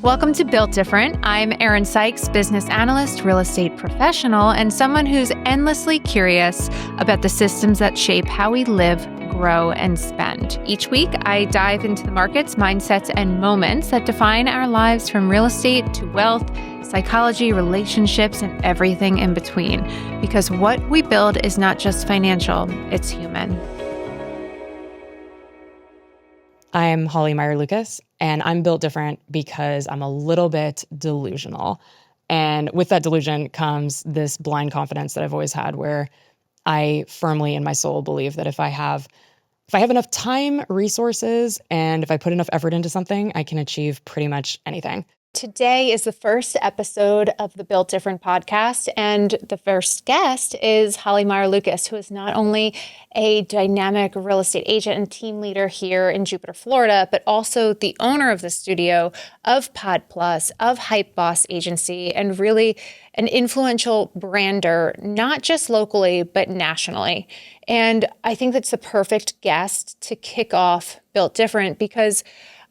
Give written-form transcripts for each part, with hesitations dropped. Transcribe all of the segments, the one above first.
Welcome to Built Different. I'm Erin Sykes, business analyst, real estate professional, and someone who's endlessly curious about the systems that shape how we live, grow, and spend. Each week, I dive into the markets, mindsets, and moments that define our lives, from real estate to wealth, psychology, relationships, and everything in between. Because what we build is not just financial, it's human. I'm Holly Meyer Lucas, and I'm built different because I'm a little bit delusional. And with that delusion comes this blind confidence that I've always had, where I firmly in my soul believe that if I have enough time, resources, and if I put enough effort into something, I can achieve pretty much anything. Today is the first episode of the Built Different podcast, and the first guest is Holly Meyer Lucas, who is not only a dynamic real estate agent and team leader here in Jupiter, Florida, but also the owner of the studio, of Pod Plus, of HypeBoss agency, and really an influential brander, not just locally, but nationally. And I think that's the perfect guest to kick off Built Different, because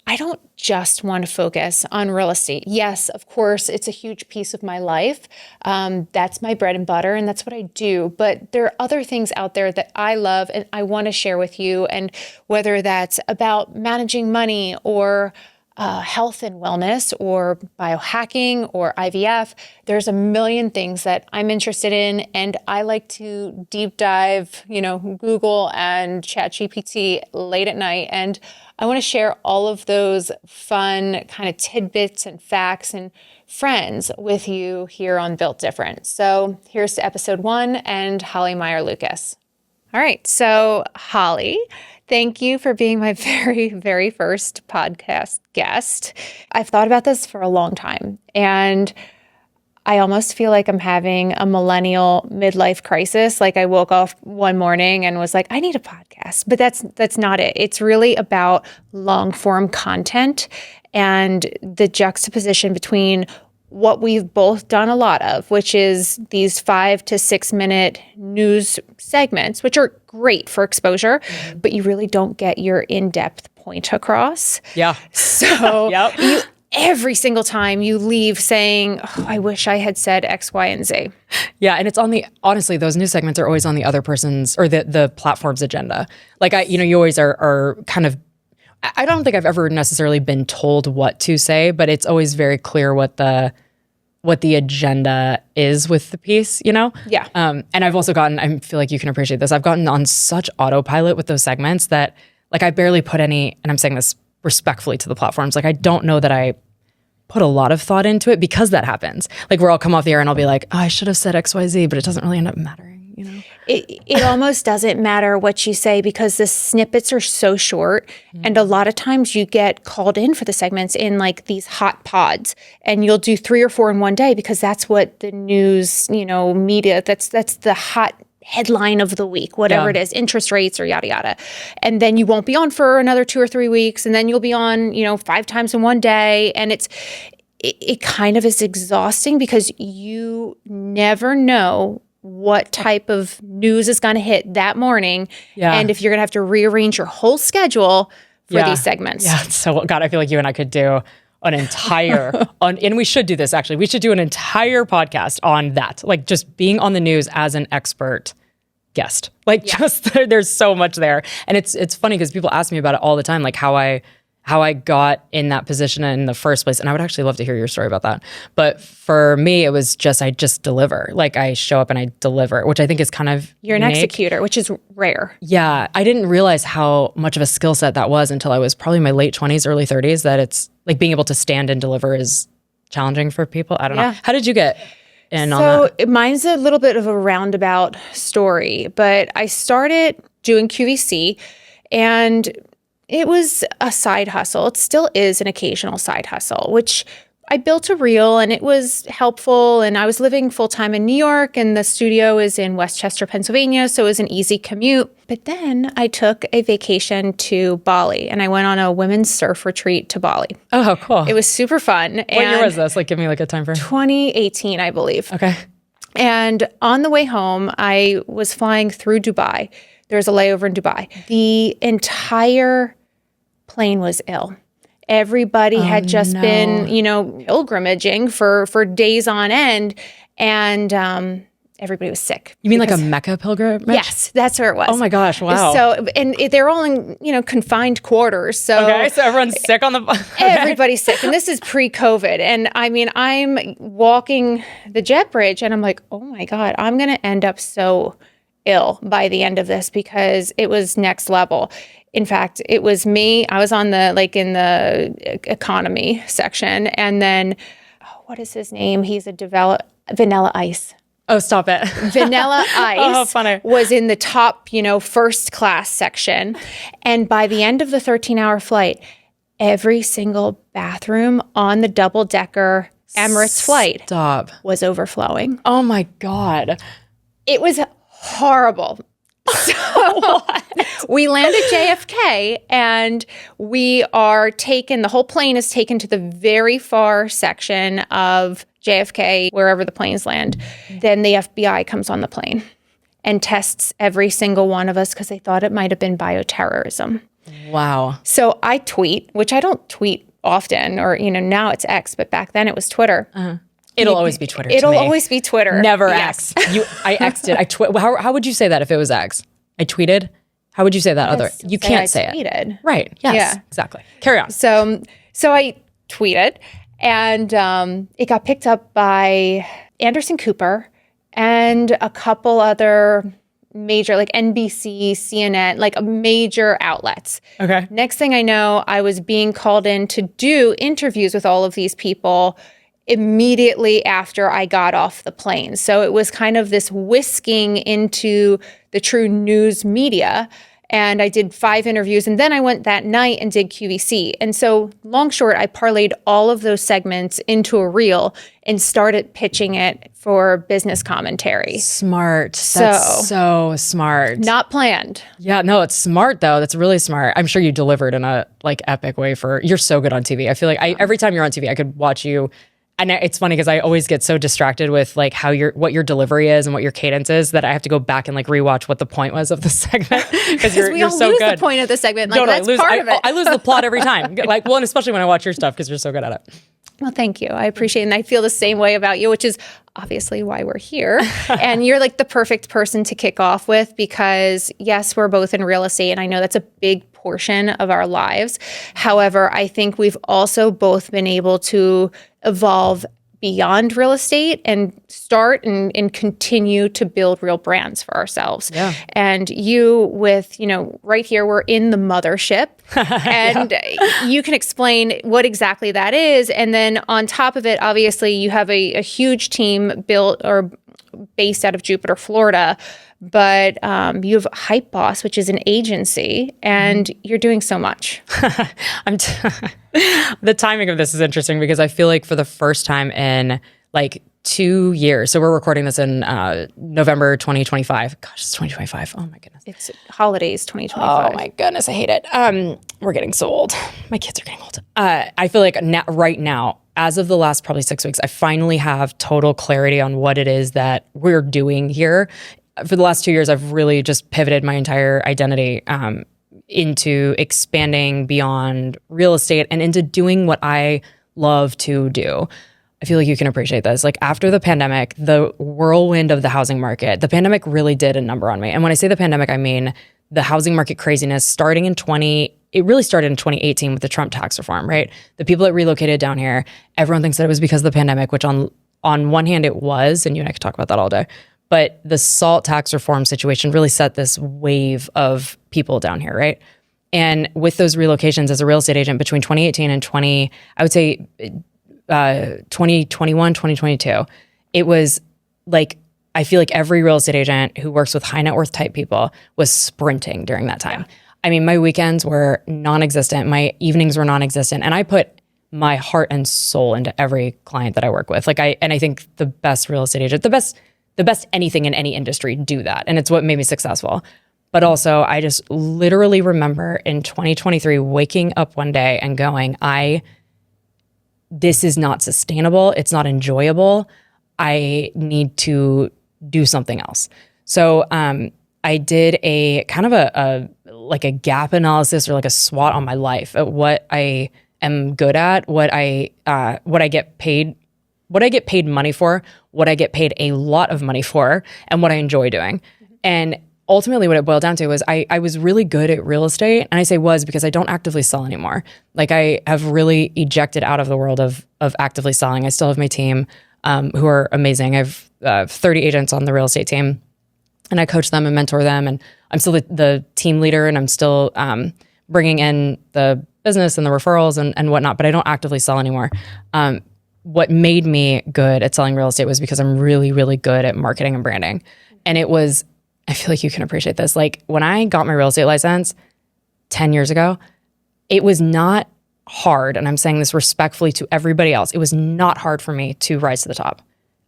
I don't just want to focus on real estate. Yes, of course, it's a huge piece of my life. That's my bread and butter, and that's what I do. But there are other things out there that I love and I want to share with you. And whether that's about managing money or health and wellness or biohacking or IVF, there's a million things that I'm interested in. And I like to deep dive, Google and ChatGPT late at night. And I want to share all of those fun kind of tidbits and facts and friends with you here on Built Different. So here's to episode 1 and Holly Meyer Lucas. All right. So Holly, thank you for being my very, very first podcast guest. I've thought about this for a long time, and I almost feel like I'm having a millennial midlife crisis. Like I woke up one morning and was like, I need a podcast, but that's not it. It's really about long form content and the juxtaposition between what we've both done a lot of, which is these 5 to 6 minute news segments, which are great for exposure, but you really don't get your in-depth point across. Yeah. So every single time you leave saying, oh, I wish I had said X, Y, and Z. Yeah. And it's honestly, those news segments are always on the other person's or the platform's agenda. Like you always are kind of, I don't think I've ever necessarily been told what to say, but it's always very clear what the agenda is with the piece, Yeah. And I've also I feel like you can appreciate this. I've gotten on such autopilot with those segments that like I barely put any, and I'm saying this respectfully to the platforms, like I don't know that I put a lot of thought into it because that happens. Like where I'll come off the air and I'll be like, oh, I should have said X, Y, Z, but it doesn't really end up mattering, It almost doesn't matter what you say because the snippets are so short. And a lot of times you get called in for the segments in like these hot pods, and you'll do 3 or 4 in one day because that's what the news, media, that's the hot headline of the week, whatever it is, interest rates or yada, yada. And then you won't be on for another 2 or 3 weeks. And then you'll be on, 5 times in one day. And it kind of is exhausting because you never know what type of news is going to hit that morning. Yeah. And if you're going to have to rearrange your whole schedule for these segments. Yeah. So God, I feel like you and I could do an entire, and we should do this actually. We should do an entire podcast on that. Like just being on the news as an expert guest. Like there's so much there. And it's funny because people ask me about it all the time, like how I got in that position in the first place. And I would actually love to hear your story about that. But for me, it was I just deliver. Like I show up and I deliver, which I think is kind of You're unique. An executor, which is rare. Yeah. I didn't realize how much of a skill set that was until I was probably in my late 20s, early 30s, that it's like being able to stand and deliver is challenging for people. I don't know. How did you get in on that? So mine's a little bit of a roundabout story, but I started doing QVC and it was a side hustle. It still is an occasional side hustle, which I built a reel and it was helpful. And I was living full time in New York and the studio is in Westchester, Pennsylvania. So it was an easy commute. But then I took a vacation to Bali and I went on a women's surf retreat to Bali. Oh, cool. It was super fun. What year was this? Like, give me like a time frame. 2018, I believe. Okay. And on the way home, I was flying through Dubai. There was a layover in Dubai. The entire plane was ill. Everybody had just been, pilgrimaging for days on end, and everybody was sick. You mean like a Mecca pilgrimage? Yes, that's where it was. Oh my gosh, wow. So, and they're all in, confined quarters. So, okay, so everyone's sick on the... Okay. Everybody's sick. And this is pre-COVID. And I mean, I'm walking the jet bridge and I'm like, oh my God, I'm going to end up so ill by the end of this because it was next level. In fact, it was me. I was on in the economy section. And then, what is his name? He's Vanilla Ice. Oh, stop it. Vanilla Ice funny. was in the top, first class section. And by the end of the 13-hour flight, every single bathroom on the double-decker Emirates flight was overflowing. Oh my God. It was horrible. So we land at JFK and the whole plane is taken to the very far section of JFK, wherever the planes land. Then the FBI comes on the plane and tests every single one of us because they thought it might have been bioterrorism. Wow. So I tweet, which I don't tweet often, or, now it's X, but back then it was Twitter. Uh-huh. It'll always be Twitter. It'll always be Twitter. Never X. I X'd it. How would you say that if it was X? I tweeted. How would you say that? You can't say it. Right. Yes. Yeah. Exactly. Carry on. So I tweeted, and it got picked up by Anderson Cooper and a couple other major, like NBC, CNN, like major outlets. Okay. Next thing I know, I was being called in to do interviews with all of these people immediately after I got off the plane. So it was kind of this whisking into the true news media. And I did 5 interviews. And then I went that night and did QVC. And so long short, I parlayed all of those segments into a reel and started pitching it for business commentary. Smart. That's so smart. Not planned. Yeah, no, it's smart though. That's really smart. I'm sure you delivered in a epic way you're so good on TV. I feel like every time you're on TV, I could watch you. And it's funny because I always get so distracted with what your delivery is and what your cadence is that I have to go back and rewatch what the point was of the segment because you're so lose good. The point of the segment. That's part of it. I lose the plot every time. And especially when I watch your stuff because you're so good at it. Well, thank you. I appreciate it. And I feel the same way about you, which is obviously why we're here. And you're the perfect person to kick off with because, yes, we're both in real estate. And I know that's a big portion of our lives. However, I think we've also both been able to evolve beyond real estate and start and continue to build real brands for ourselves. Yeah. And you with, right here, we're in the mothership and you can explain what exactly that is. And then on top of it, obviously you have a huge team built or based out of Jupiter, Florida, but you have HypeBoss, which is an agency, and you're doing so much. The timing of this is interesting because I feel like for the first time in 2 years, so we're recording this in November 2025. Gosh, it's 2025. Oh my goodness. It's holidays 2025. Oh my goodness, I hate it. We're getting so old. My kids are getting old. I feel like right now, as of the last probably 6 weeks, I finally have total clarity on what it is that we're doing here. For the last 2 years, I've really just pivoted my entire identity into expanding beyond real estate and into doing what I love to do. I feel like you can appreciate this. After the pandemic, the whirlwind of the housing market, the pandemic really did a number on me. And when I say the pandemic, I mean the housing market craziness it really started in 2018 with the Trump tax reform, right? The people that relocated down here, everyone thinks that it was because of the pandemic, which on one hand it was, and you and I could talk about that all day. But the SALT tax reform situation really set this wave of people down here, right? And with those relocations as a real estate agent between 2018 and 2021, 2022, it was I feel like every real estate agent who works with high net worth type people was sprinting during that time. Yeah. I mean, my weekends were non-existent. My evenings were non-existent. And I put my heart and soul into every client that I work with. I think the best real estate agent, the best anything in any industry do that. And it's what made me successful. But also, I just literally remember in 2023 waking up one day and going, this is not sustainable. It's not enjoyable. I need to do something else. So I did a kind of a gap analysis or a SWOT on my life at what I am good at, what I get paid money for, what I get paid a lot of money for, and what I enjoy doing. And ultimately what it boiled down to was I was really good at real estate. And I say was because I don't actively sell anymore. Like I have really ejected out of the world of actively selling. I still have my team who are amazing. I have 30 agents on the real estate team, and I coach them and mentor them. And I'm still the team leader, and I'm still bringing in the business and the referrals and whatnot, but I don't actively sell anymore. What made me good at selling real estate was because I'm really, really good at marketing and branding. And it was, I feel like you can appreciate this. Like when I got my real estate license 10 years ago, it was not hard. And I'm saying this respectfully to everybody else. It was not hard for me to rise to the top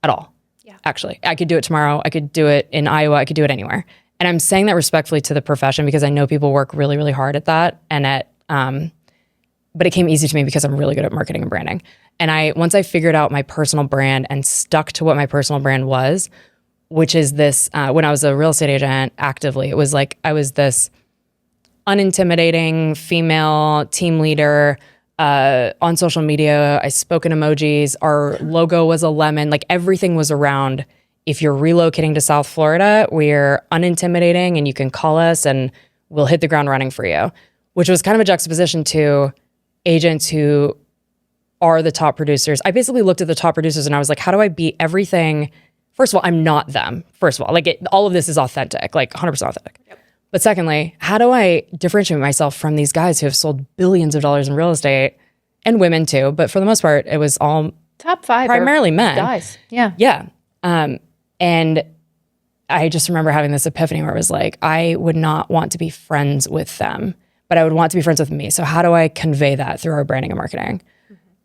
at all. Yeah. Actually, I could do it tomorrow. I could do it in Iowa. I could do it anywhere. And I'm saying that respectfully to the profession because I know people work really, really hard at that. But it came easy to me because I'm really good at marketing and branding. And once I figured out my personal brand and stuck to what my personal brand was, which is this, when I was a real estate agent actively, it was like I was this unintimidating female team leader on social media. I spoke in emojis. Our logo was a lemon. Like everything was around, if you're relocating to South Florida, we're unintimidating and you can call us and we'll hit the ground running for you, which was kind of a juxtaposition to agents who are the top producers. I basically looked at the top producers and I was like, how do I beat everything? First of all, I'm not them. First of all, like all of this is authentic, like 100% authentic. Yep. But secondly, how do I differentiate myself from these guys who have sold billions of dollars in real estate, and women too, but for the most part, it was all top 5, primarily men. Guys. Yeah. Yeah. And I just remember having this epiphany where it was like, I would not want to be friends with them, but I would want to be friends with me. So how do I convey that through our branding and marketing?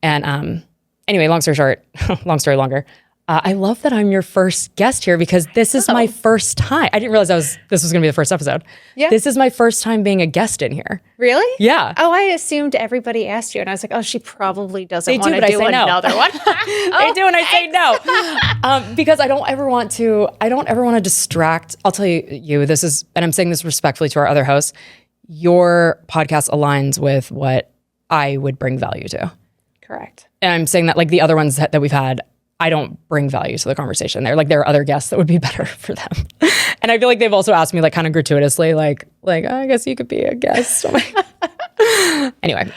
And anyway, long story short, long story longer. I love that I'm your first guest here because this is my first time. I didn't realize this was going to be the first episode. Yeah. This is my first time being a guest in here. Really? Yeah. Oh, I assumed everybody asked you, and I was like, oh, she probably doesn't want to do another one. They do, and I say no because I don't ever want to distract. I'll tell you this is, and I'm saying this respectfully to our other hosts. Your podcast aligns with what I would bring value to. Correct. And I'm saying that like the other ones that we've had, I don't bring value to the conversation. There are other guests that would be better for them. And I feel like they've also asked me like kind of gratuitously, like I guess you could be a guest. Anyway,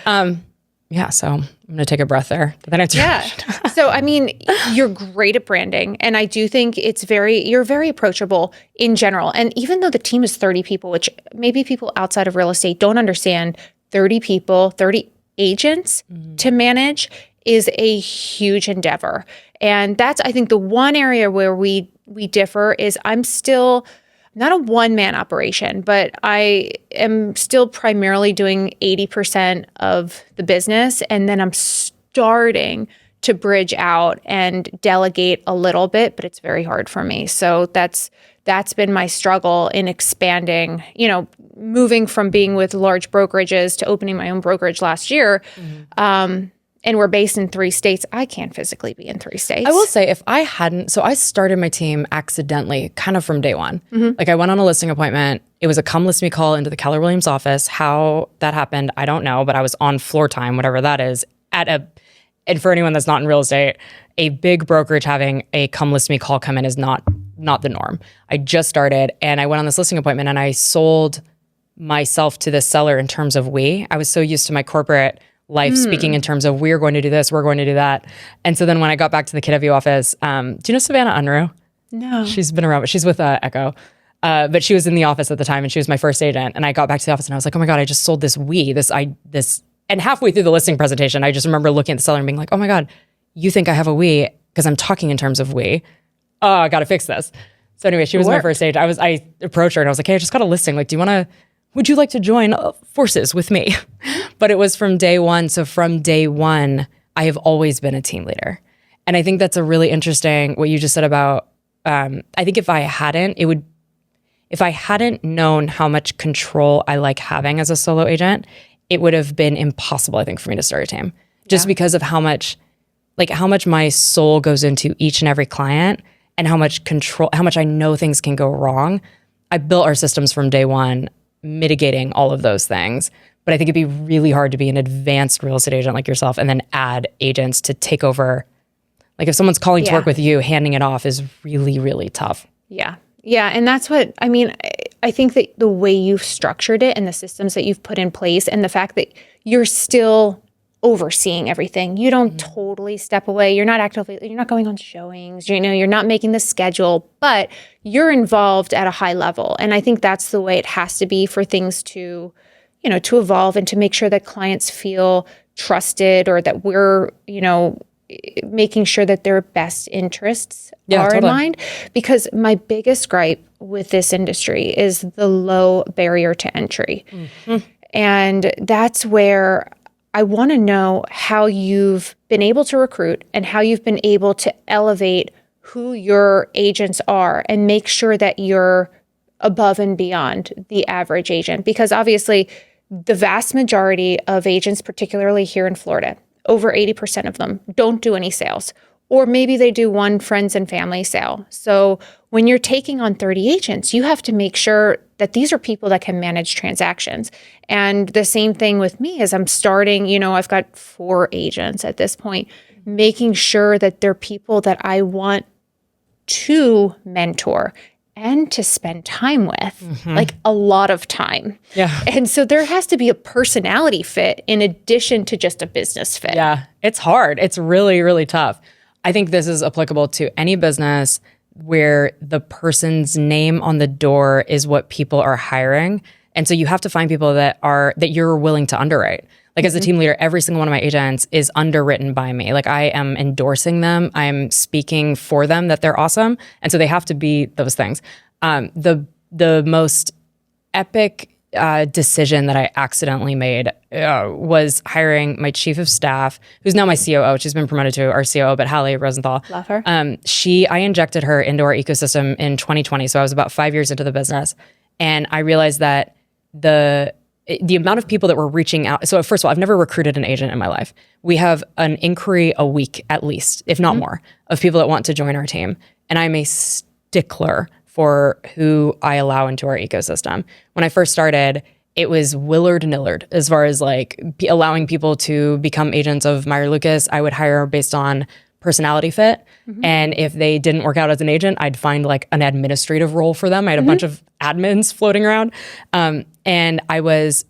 yeah, so I'm going to take a breath there. Did that answer your question? So, I mean, you're great at branding. And I do think you're very approachable in general. And even though the team is 30 people, which maybe people outside of real estate don't understand, 30 people, 30 agents to manage is a huge endeavor. And that's, I think, the one area where we differ is I'm still not a one-man operation, but I am still primarily doing 80% of the business. And then I'm starting to bridge out and delegate a little bit, but it's very hard for me. So that's been my struggle in expanding, moving from being with large brokerages to opening my own brokerage last year. And we're based in 3 states. I can't physically be in 3 states. I will say I started my team accidentally, kind of from day one. Mm-hmm. Like I went on a listing appointment. It was a come list me call into the Keller Williams office. How that happened, I don't know, but I was on floor time, whatever that is, and for anyone that's not in real estate, a big brokerage having a come list me call come in is not the norm. I just started and I went on this listing appointment and I sold myself to the seller in terms of we. I was so used to my corporate life speaking in terms of we're going to do this, we're going to do that. And so then when I got back to the KW office, do you know Savannah Unruh? No. She's been around, but she's with Echo. But she was in the office at the time and she was my first agent. And I got back to the office and I was like, oh my God, I just sold this this. And halfway through the listing presentation, I just remember looking at the seller and being like, oh my God, you think I have a we because I'm talking in terms of we. Oh, I got to fix this. So anyway, she was my first agent. I approached her and I was like, hey, I just got a listing. Like, would you like to join forces with me? But it was from day one. So from day one, I have always been a team leader. And I think that's a really interesting, what you just said about, I think if I hadn't known how much control I like having as a solo agent, it would have been impossible, I think, for me to start a team. Just because of how much my soul goes into each and every client and how much I know things can go wrong. I built our systems from day one, mitigating all of those things. But I think it'd be really hard to be an advanced real estate agent like yourself and then add agents to take over. Like if someone's calling to work with you, handing it off is really, really tough. Yeah. Yeah. And that's what, I mean, I think that the way you've structured it and the systems that you've put in place and the fact that you're still overseeing everything, you don't totally step away. You're not going on showings, you're not making the schedule, but you're involved at a high level. And I think that's the way it has to be for things to evolve and to make sure that clients feel trusted or that we're, making sure that their best interests are in mind. Because my biggest gripe with this industry is the low barrier to entry. And that's where I want to know how you've been able to recruit and how you've been able to elevate who your agents are and make sure that you're above and beyond the average agent. Because obviously, the vast majority of agents, particularly here in Florida, over 80% of them don't do any sales, or maybe they do one friends and family sale. So when you're taking on 30 agents, you have to make sure that these are people that can manage transactions. And the same thing with me as I'm starting, I've got 4 agents at this point, making sure that they're people that I want to mentor and to spend time with, like a lot of time. Yeah. And so there has to be a personality fit in addition to just a business fit. Yeah. It's hard. It's really, really tough. I think this is applicable to any business where the person's name on the door is what people are hiring. And so you have to find people that you're willing to underwrite. Like as a team leader, every single one of my agents is underwritten by me. Like I am endorsing them. I'm speaking for them that they're awesome. And so they have to be those things. The most epic decision that I accidentally made was hiring my chief of staff, who's now my COO. She's been promoted to our COO, but Holly Rosenthal. Love her. I injected her into our ecosystem in 2020. So I was about 5 years into the business. And I realized that the amount of people that were reaching out. So first of all, I've never recruited an agent in my life. We have an inquiry a week at least, if not more, of people that want to join our team. And I'm a stickler for who I allow into our ecosystem. When I first started, it was Willard Nillard as far as like allowing people to become agents of Meyer Lucas. I would hire based on personality fit. And if they didn't work out as an agent, I'd find like an administrative role for them. I had a bunch of admins floating around. And I was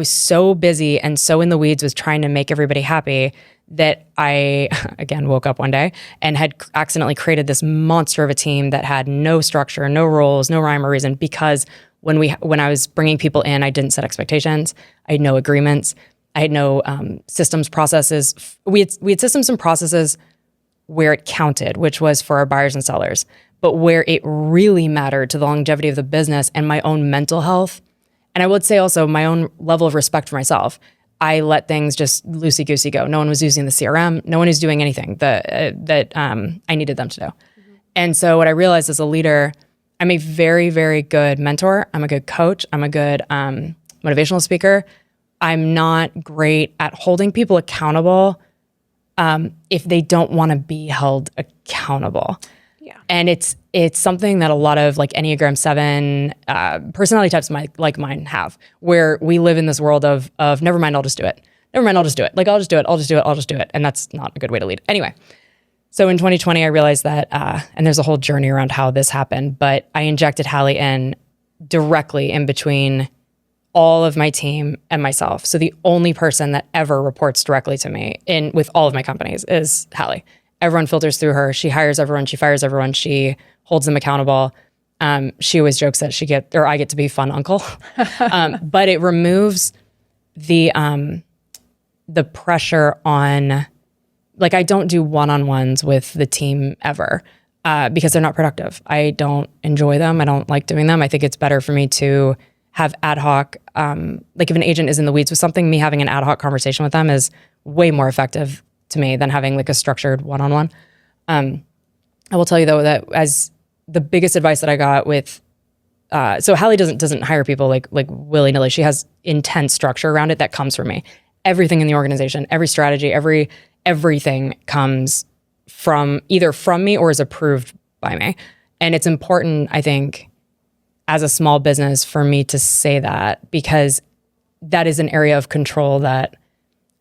so busy and so in the weeds with trying to make everybody happy that I, again, woke up one day and had accidentally created this monster of a team that had no structure, no roles, no rhyme or reason, because when I was bringing people in, I didn't set expectations. I had no agreements. I had no systems, processes. We had systems and processes where it counted, which was for our buyers and sellers. But where it really mattered to the longevity of the business and my own mental health, and I would say also my own level of respect for myself, I let things just loosey-goosey go. No one was using the CRM. No one was doing anything that I needed them to do. And so what I realized as a leader, I'm a very, very good mentor. I'm a good coach. I'm a good motivational speaker. I'm not great at holding people accountable if they don't want to be held accountable. Yeah. And it's something that a lot of like Enneagram 7 personality types like mine have, where we live in this world of never mind, I'll just do it. Never mind, I'll just do it. Like I'll just do it. And that's not a good way to lead. Anyway, so in 2020, I realized that, and there's a whole journey around how this happened, but I injected Holly in directly in between all of my team and myself. So the only person that ever reports directly to me with all of my companies is Holly. Everyone filters through her. She hires everyone. She fires everyone. She holds them accountable. She always jokes that I get to be fun uncle. But it removes the pressure on, like I don't do one-on-ones with the team ever because they're not productive. I don't enjoy them. I don't like doing them. I think it's better for me to have ad hoc, like if an agent is in the weeds with something, me having an ad hoc conversation with them is way more effective to me than having like a structured one-on-one. I will tell you though that as the biggest advice that I got with, so Holly doesn't hire people like willy-nilly. She has intense structure around it that comes from me. Everything in the organization, every strategy, everything comes from either from me or is approved by me. And it's important, I think, as a small business for me to say that, because that is an area of control that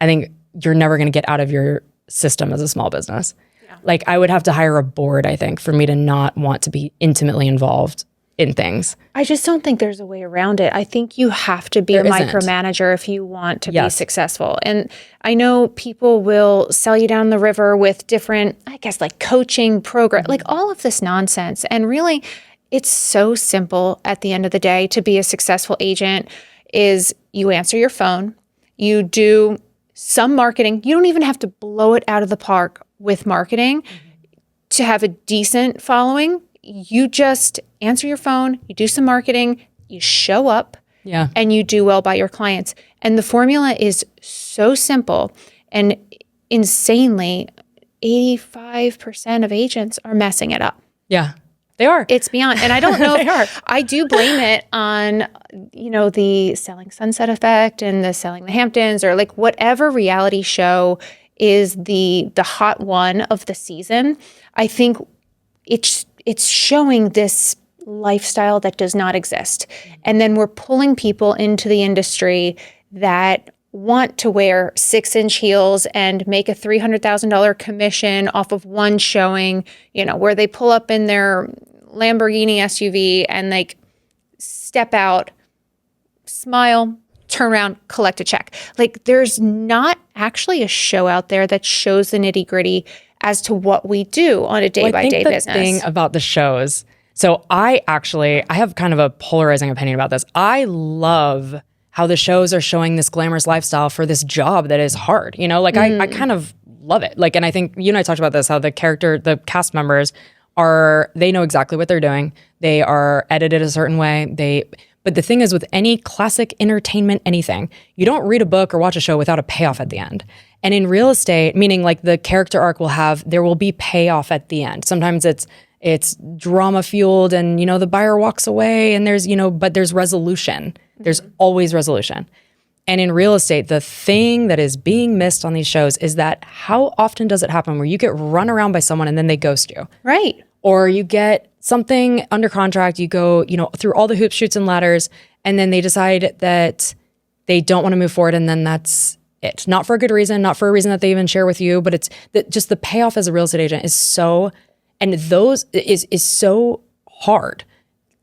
I think you're never going to get out of your system as a small business. Yeah. Like I would have to hire a board, I think, for me to not want to be intimately involved in things. I just don't think there's a way around it. I think you have to be a micromanager if you want to be successful. And I know people will sell you down the river with different, I guess, like coaching program, like all of this nonsense. And really, it's so simple at the end of the day to be a successful agent is you answer your phone, you do some marketing. You don't even have to blow it out of the park with marketing to have a decent following. You just answer your phone, you do some marketing, you show up, and you do well by your clients. And the formula is so simple and insanely 85% of agents are messing it up. Yeah, they are. It's beyond. And I don't know they are. I do blame it on, the Selling Sunset effect and the Selling the Hamptons or like whatever reality show is the hot one of the season. I think it's showing this lifestyle that does not exist. And then we're pulling people into the industry that want to wear 6-inch heels and make a $300,000 commission off of one showing, where they pull up in their Lamborghini SUV and like step out, smile, turn around, collect a check. Like there's not actually a show out there that shows the nitty gritty as to what we do on a day-by-day business. The thing about the shows, so I have kind of a polarizing opinion about this. I love how the shows are showing this glamorous lifestyle for this job that is hard. I kind of love it. Like, and I think you and I talked about this, how the cast members they know exactly what they're doing. They are edited a certain way. But the thing is with any classic entertainment, anything, you don't read a book or watch a show without a payoff at the end. And in real estate, meaning like the character arc there will be payoff at the end. Sometimes it's drama fueled and, the buyer walks away and there's, but there's resolution. There's always resolution. And in real estate, the thing that is being missed on these shows is that how often does it happen where you get run around by someone and then they ghost you? Right. Or you get something under contract, you go, through all the hoops, shoots, and ladders, and then they decide that they don't want to move forward, and then that's it. Not for a good reason, not for a reason that they even share with you, but it's just the payoff as a real estate agent is so, and those is so hard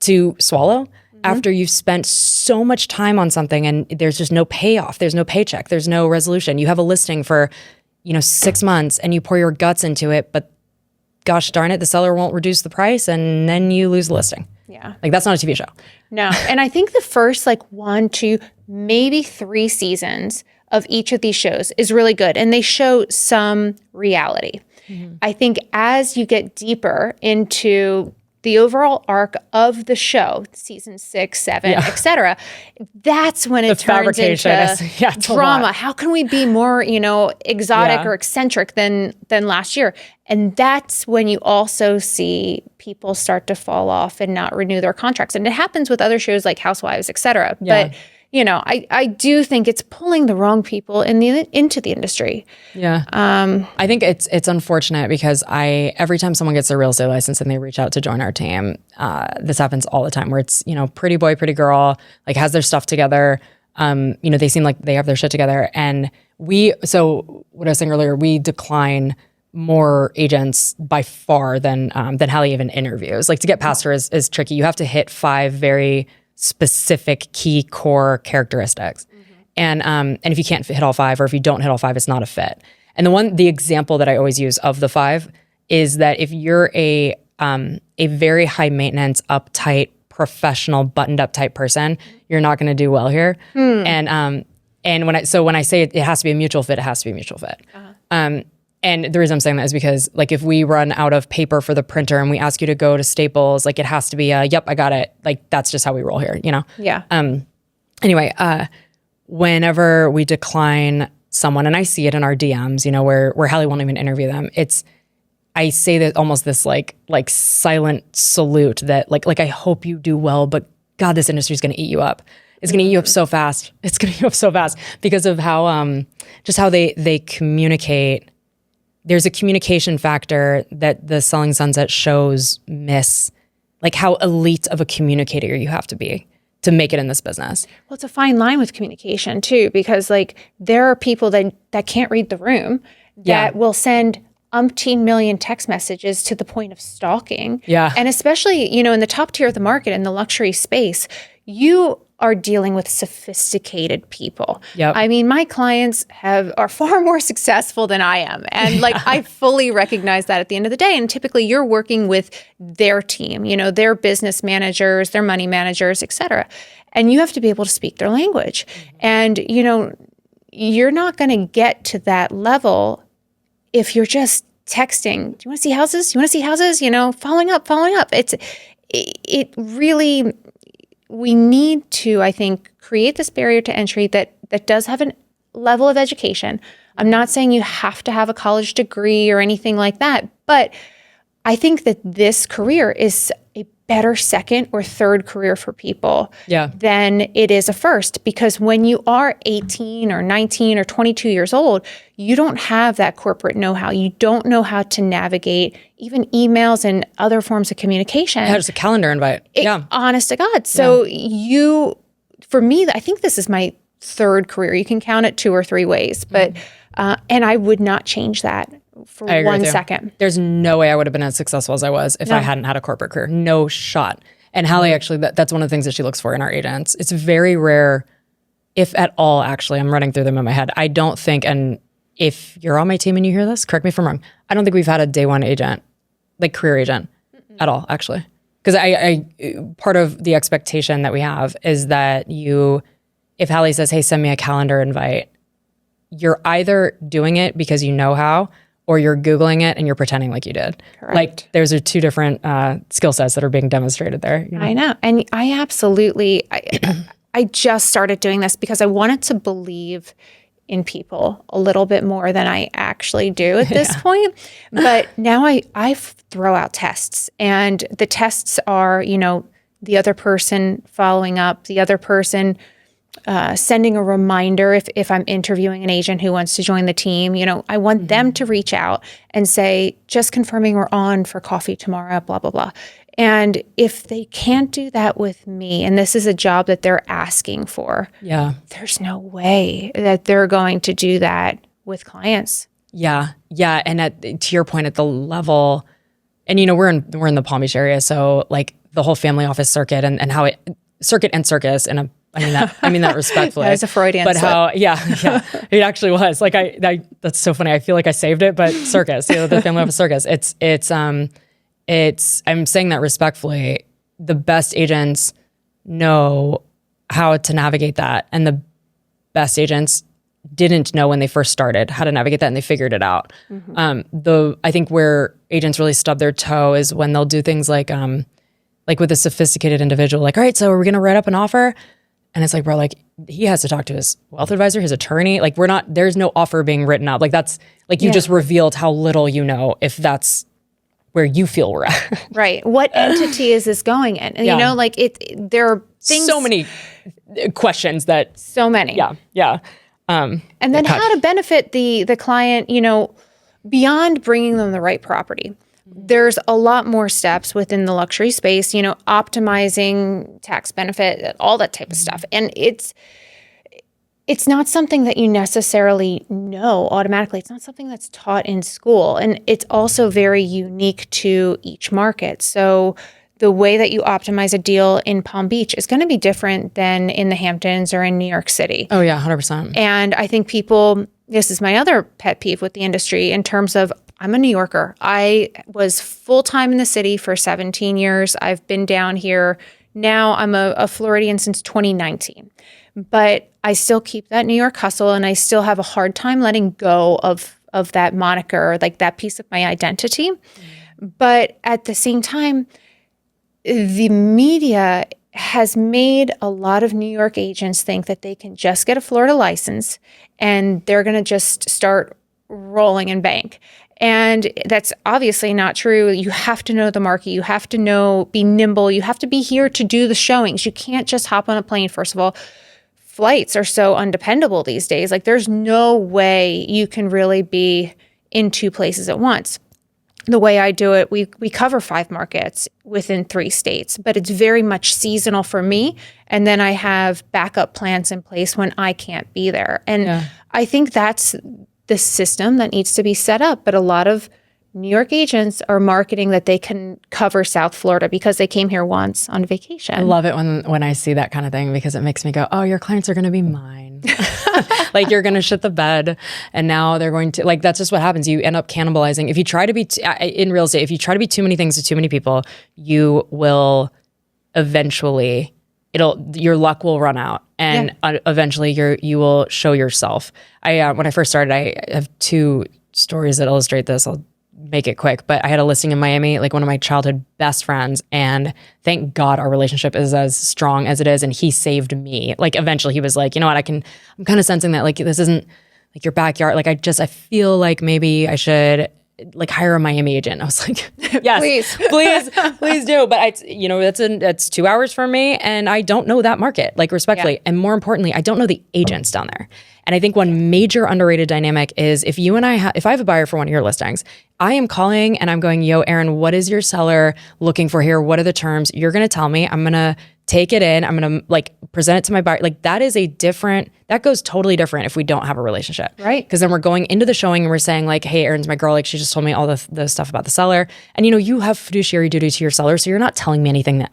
to swallow after you've spent so much time on something and there's just no payoff, there's no paycheck, there's no resolution. You have a listing for, 6 months and you pour your guts into it, but gosh darn it, the seller won't reduce the price and then you lose the listing. Yeah. Like that's not a TV show. No. And I think the first 1, 2, maybe 3 seasons of each of these shows is really good. And they show some reality. Mm-hmm. I think as you get deeper into the overall arc of the show, season 6, 7, etc., that's when it turns into drama. How can we be more, exotic or eccentric than last year? And that's when you also see people start to fall off and not renew their contracts. And it happens with other shows like Housewives, etc. Yeah. But I do think it's pulling the wrong people into the industry. Yeah. I think it's unfortunate because every time someone gets a real estate license and they reach out to join our team, this happens all the time where it's, pretty boy, pretty girl, like has their stuff together. They seem like they have their shit together. And so what I was saying earlier, we decline more agents by far than Holly even interviews. Like to get past her is tricky. You have to hit 5 very specific key core characteristics. Mm-hmm. And if you can't hit all 5 or if you don't hit all 5, it's not a fit. And the example that I always use of the 5 is that if you're a very high maintenance, uptight, professional, buttoned up type person, you're not going to do well here. And when I say it has to be a mutual fit, it has to be a mutual fit. Uh-huh. And the reason I'm saying that is because like if we run out of paper for the printer and we ask you to go to Staples, like it has to be yep, I got it. Like that's just how we roll here, Yeah. Anyway, whenever we decline someone, and I see it in our DMs, where Holly won't even interview them, I say that almost this like silent salute that like I hope you do well, but God, this industry is going to eat you up. It's going to eat you up so fast. It's going to eat you up so fast because of how just how they communicate. There's a communication factor that the Selling Sunset shows miss, like how elite of a communicator you have to be to make it in this business. Well, it's a fine line with communication too, because like there are people that can't read the room that will send umpteen million text messages to the point of stalking. Yeah. And especially, you know, in the top tier of the market, in the luxury space, you are dealing with sophisticated people. Yep. I mean, my clients are far more successful than I am. And like, I fully recognize that at the end of the day. And typically you're working with their team, you know, their business managers, their money managers, et cetera. And you have to be able to speak their language. And, you know, you're not going to get to that level if you're just texting. Do you want to see houses? You want to see houses? You know, following up. It really, we need to, I think, create this barrier to entry that does have a level of education. I'm not saying you have to have a college degree or anything like that, but I think that this career is a better second or third career for people than it is a first, because when you are 18 or 19 or 22 years old, you don't have that corporate know-how. You don't know how to navigate even emails and other forms of communication. Yeah, just a calendar invite. Honest to God. So for me, I think this is my third career. You can count it 2 or 3 ways, but and I would not change that for 1 second. There's no way I would have been as successful as I was if I hadn't had a corporate career. No shot. And Holly, actually, that's one of the things that she looks for in our agents. It's very rare, if at all, actually, I'm running through them in my head. I don't think, and if you're on my team and you hear this, correct me if I'm wrong, I don't think we've had a day one agent, like career agent at all, actually. Because I part of the expectation that we have is that if Holly says, hey, send me a calendar invite, you're either doing it because you know how, or you're Googling it and you're pretending like you did. Correct. Like those are 2 different skill sets that are being demonstrated there. You know? I know. And I absolutely, I just started doing this because I wanted to believe in people a little bit more than I actually do at this point. But now I throw out tests, and the tests are, you know, the other person following up, the other person sending a reminder if I'm interviewing an agent who wants to join the team. You know, I want them to reach out and say, just confirming we're on for coffee tomorrow, blah, blah, blah. And if they can't do that with me, and this is a job that they're asking for, there's no way that they're going to do that with clients. Yeah. And to your point, at the level, and you know, we're in the Palm Beach area, so like the whole family office circuit and how circuit and circus, and I mean that respectfully. That was a Freudian but slip. how, it actually was. Like that's so funny. I feel like I saved it, but circus, you know, the family office circus. I'm saying that respectfully. The best agents know how to navigate that, and the best agents didn't know when they first started how to navigate that, and they figured it out. I think where agents really stub their toe is when they'll do things like with a sophisticated individual, like, all right, so are we going to write up an offer? And it's like, bro, like he has to talk to his wealth advisor, his attorney. Like there's no offer being written up. Like that's like you just revealed how little you know, if that's where you feel we're at. Right. What entity is this going in? And you know, like there are things. So many questions that. So many. Yeah. And then how to benefit the client, you know, beyond bringing them the right property. There's a lot more steps within the luxury space, you know, optimizing tax benefit, all that type of stuff. And it's not something that you necessarily know automatically. It's not something that's taught in school. And it's also very unique to each market. So the way that you optimize a deal in Palm Beach is going to be different than in the Hamptons or in New York City. Oh, yeah, 100%. And I think this is my other pet peeve with the industry in terms of, I'm a New Yorker. I was full-time in the city for 17 years. I've been down here. Now I'm a Floridian since 2019. But I still keep that New York hustle, and I still have a hard time letting go of that moniker, like that piece of my identity. But at the same time, the media has made a lot of New York agents think that they can just get a Florida license and they're going to just start rolling and bank. And that's obviously not true. You have to know the market. You have to be nimble. You have to be here to do the showings. You can't just hop on a plane. First of all, flights are so undependable these days. Like there's no way you can really be in 2 places at once. the way I do it, we cover 5 markets within 3 states, but it's very much seasonal for me. And then I have backup plans in place when I can't be there. And I think that's the system that needs to be set up. But a lot of New York agents are marketing that they can cover South Florida because they came here once on vacation. I love it when I see that kind of thing, because it makes me go, oh, your clients are going to be mine. Like, you're going to shit the bed, and now they're going to, like, that's just what happens. You end up cannibalizing. If you try to be, in real estate, if you try to be too many things to too many people, you will eventually, your luck will run out, and eventually you will show yourself. When I first started, I have 2 stories that illustrate this. I'll make it quick, but I had a listing in Miami, like one of my childhood best friends, and thank God our relationship is as strong as it is, and he saved me. Like, eventually he was like, you know what, I'm kind of sensing that, like, this isn't like your backyard. Like, I feel like maybe I should like hire a Miami agent. I was like, yes, please do. But that's 2 hours from me, and I don't know that market, like, respectfully. And more importantly, I don't know the agents down there. And I think one major underrated dynamic is if you and if I have a buyer for one of your listings, I am calling and I'm going, yo, Erin, what is your seller looking for here? What are the terms? You're going to tell me. I'm going to take it in. I'm going to like present it to my buyer. Like, that goes totally different if we don't have a relationship. Right. Because then we're going into the showing and we're saying like, hey, Erin's my girl. Like, she just told me all the stuff about the seller. And you have fiduciary duty to your seller. So you're not telling me anything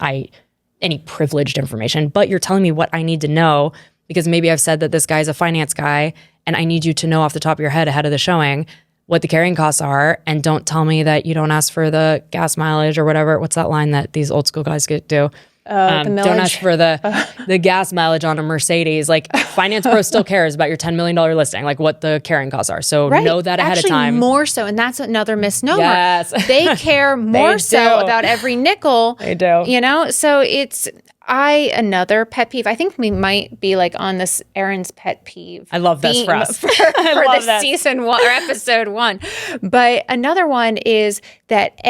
any privileged information, but you're telling me what I need to know, because maybe I've said that this guy's a finance guy, and I need you to know off the top of your head ahead of the showing what the carrying costs are, and don't tell me that you don't ask for the gas mileage or whatever. What's that line that these old school guys do? The don't ask for the gas mileage on a Mercedes. Like, Finance Pro still cares about your $10 million listing, like what the carrying costs are. So know that ahead of time. More so, and that's another misnomer. Yes. They care more so about every nickel. They do. So it's another pet peeve. I think we might be like on this Erin's pet peeve. I love this for us. for this season 1 or episode 1. But another one is that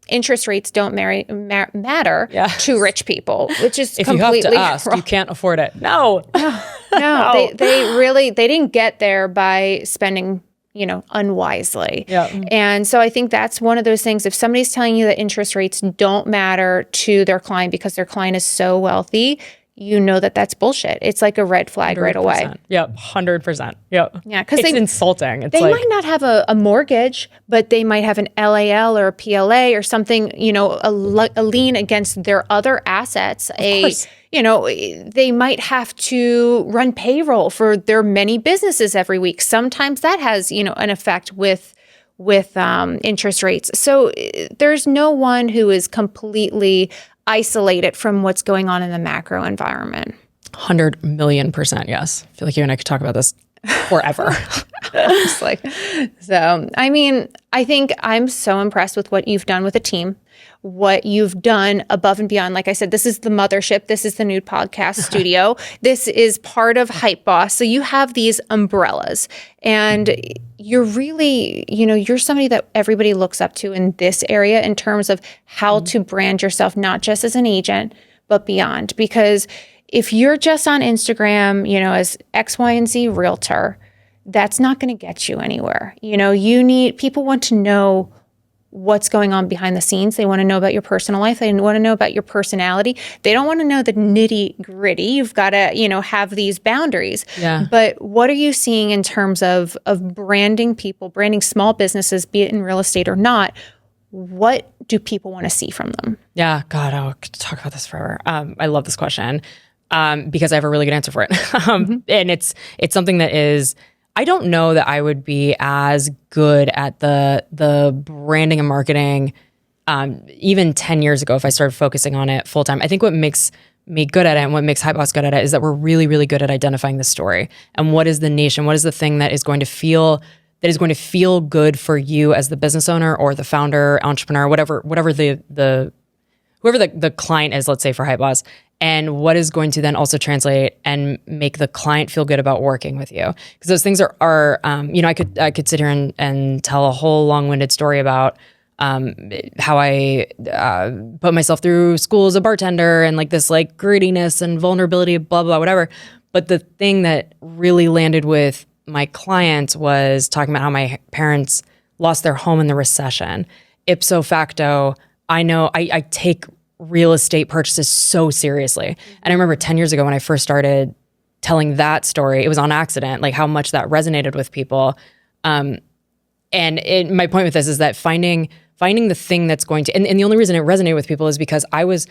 interest rates don't matter to rich people, which is if completely you have to ask, wrong. you can't afford it. No. They didn't get there by spending unwisely. Yeah. And so I think that's one of those things. If somebody's telling you that interest rates don't matter to their client because their client is so wealthy, that's bullshit. It's like a red flag 100%. Right away. Yep, 100%. Yep. Yeah, because it's insulting. It's they might not have a mortgage, but they might have an LAL or a PLA or something, a lien against their other assets. They might have to run payroll for their many businesses every week. Sometimes that has, an effect with interest rates. So there's no one who is completely isolated from what's going on in the macro environment. 100 million %, yes. I feel like you and I could talk about this forever. I think I'm so impressed with what you've done with the team, what you've done above and beyond. Like I said, this is the mothership. This is the Nude Podcast Studio. This is part of HypeBoss. So you have these umbrellas, and you're really, you're somebody that everybody looks up to in this area in terms of how to brand yourself, not just as an agent, but beyond. Because if you're just on Instagram, as X, Y, and Z realtor, that's not going to get you anywhere. People want to know what's going on behind the scenes. They want to know about your personal life. They want to know about your personality. They don't want to know the nitty gritty. You've got to, have these boundaries. Yeah. But what are you seeing in terms of branding people, branding small businesses, be it in real estate or not? What do people want to see from them? Yeah. God, I could talk about this forever. I love this question because I have a really good answer for it. And it's something that is, I don't know that I would be as good at the branding and marketing even 10 years ago if I started focusing on it full time. I think what makes me good at it and what makes HypeBoss good at it is that we're really, really good at identifying the story and what is the niche and what is the thing that is going to feel good for you as the business owner or the founder, entrepreneur, whoever the client is, let's say for HypeBoss, and what is going to then also translate and make the client feel good about working with you. Because those things are I could sit here and tell a whole long-winded story about how I put myself through school as a bartender and like this like grittiness and vulnerability, blah, blah, whatever. But the thing that really landed with my clients was talking about how my parents lost their home in the recession. ipso facto, I know I take real estate purchases so seriously. And I remember 10 years ago when I first started telling that story, it was on accident, like how much that resonated with people. My point with this is that finding the thing that's going to, and the only reason it resonated with people is because I was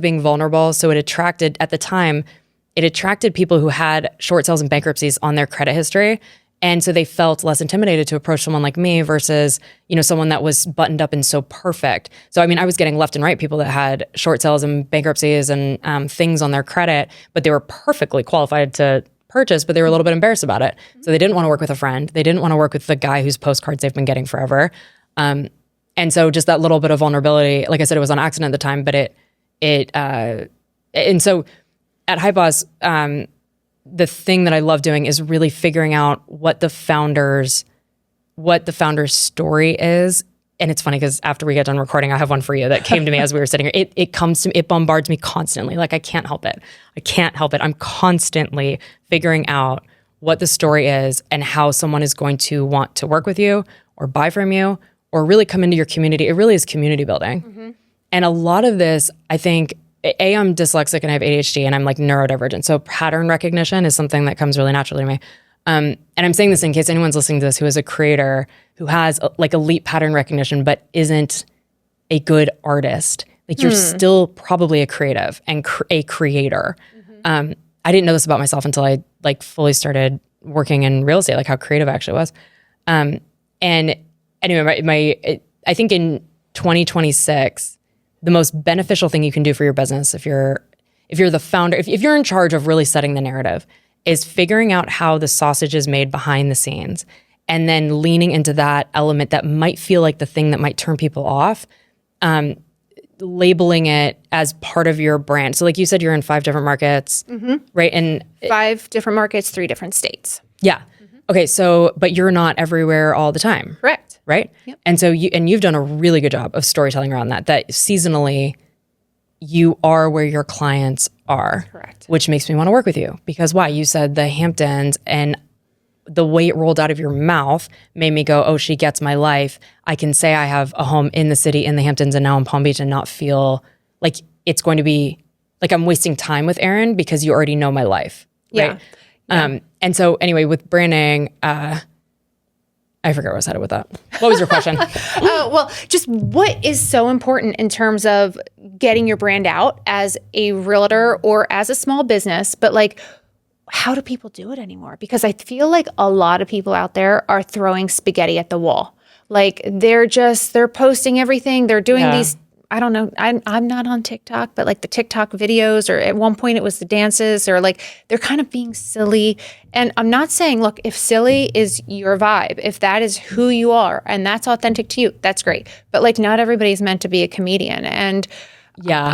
being vulnerable. So it attracted, at the time, people who had short sales and bankruptcies on their credit history. And so they felt less intimidated to approach someone like me versus, someone that was buttoned up and so perfect. So, I was getting left and right people that had short sales and bankruptcies and things on their credit, but they were perfectly qualified to purchase, but they were a little bit embarrassed about it. So they didn't want to work with a friend. They didn't want to work with the guy whose postcards they've been getting forever. And so just that little bit of vulnerability, like I said, it was on accident at the time, but and so at HypeBoss, the thing that I love doing is really figuring out what the founder's story is. And it's funny because after we get done recording, I have one for you that came to me as we were sitting here. It bombards me constantly. Like I can't help it. I'm constantly figuring out what the story is and how someone is going to want to work with you or buy from you or really come into your community. It really is community building. Mm-hmm. And a lot of this, I think, I'm dyslexic and I have ADHD and I'm like neurodivergent. So pattern recognition is something that comes really naturally to me. And I'm saying this in case anyone's listening to this who is a creator who has like elite pattern recognition, but isn't a good artist. Like you're still probably a creative and a creator. Mm-hmm. I didn't know this about myself until I like fully started working in real estate, like how creative I actually was. And anyway, I think in 2026, the most beneficial thing you can do for your business, if you're the founder, if you're in charge of really setting the narrative, is figuring out how the sausage is made behind the scenes and then leaning into that element that might feel like the thing that might turn people off, labeling it as part of your brand. So like you said, you're in 5 different markets, right? And 5 different markets, 3 different states. Yeah. Okay. So, but you're not everywhere all the time. Correct. Right? Yep. And so you've done a really good job of storytelling around that seasonally you are where your clients are. Correct. Which makes me want to work with you because why? You said the Hamptons and the way it rolled out of your mouth made me go, oh, she gets my life. I can say I have a home in the city in the Hamptons and now in Palm Beach and not feel like it's going to be like I'm wasting time with Erin because you already know my life. Right? Yeah. And so anyway, with branding, I forget where I was headed with that. What was your question? Well, just what is so important in terms of getting your brand out as a realtor or as a small business, but like, how do people do it anymore? Because I feel like a lot of people out there are throwing spaghetti at the wall. Like they're posting everything. They're doing these, I don't know, I'm not on TikTok, but like the TikTok videos, or at one point it was the dances, or like they're kind of being silly. And I'm not saying, look, if silly is your vibe, if that is who you are and that's authentic to you, that's great. But like not everybody's meant to be a comedian. And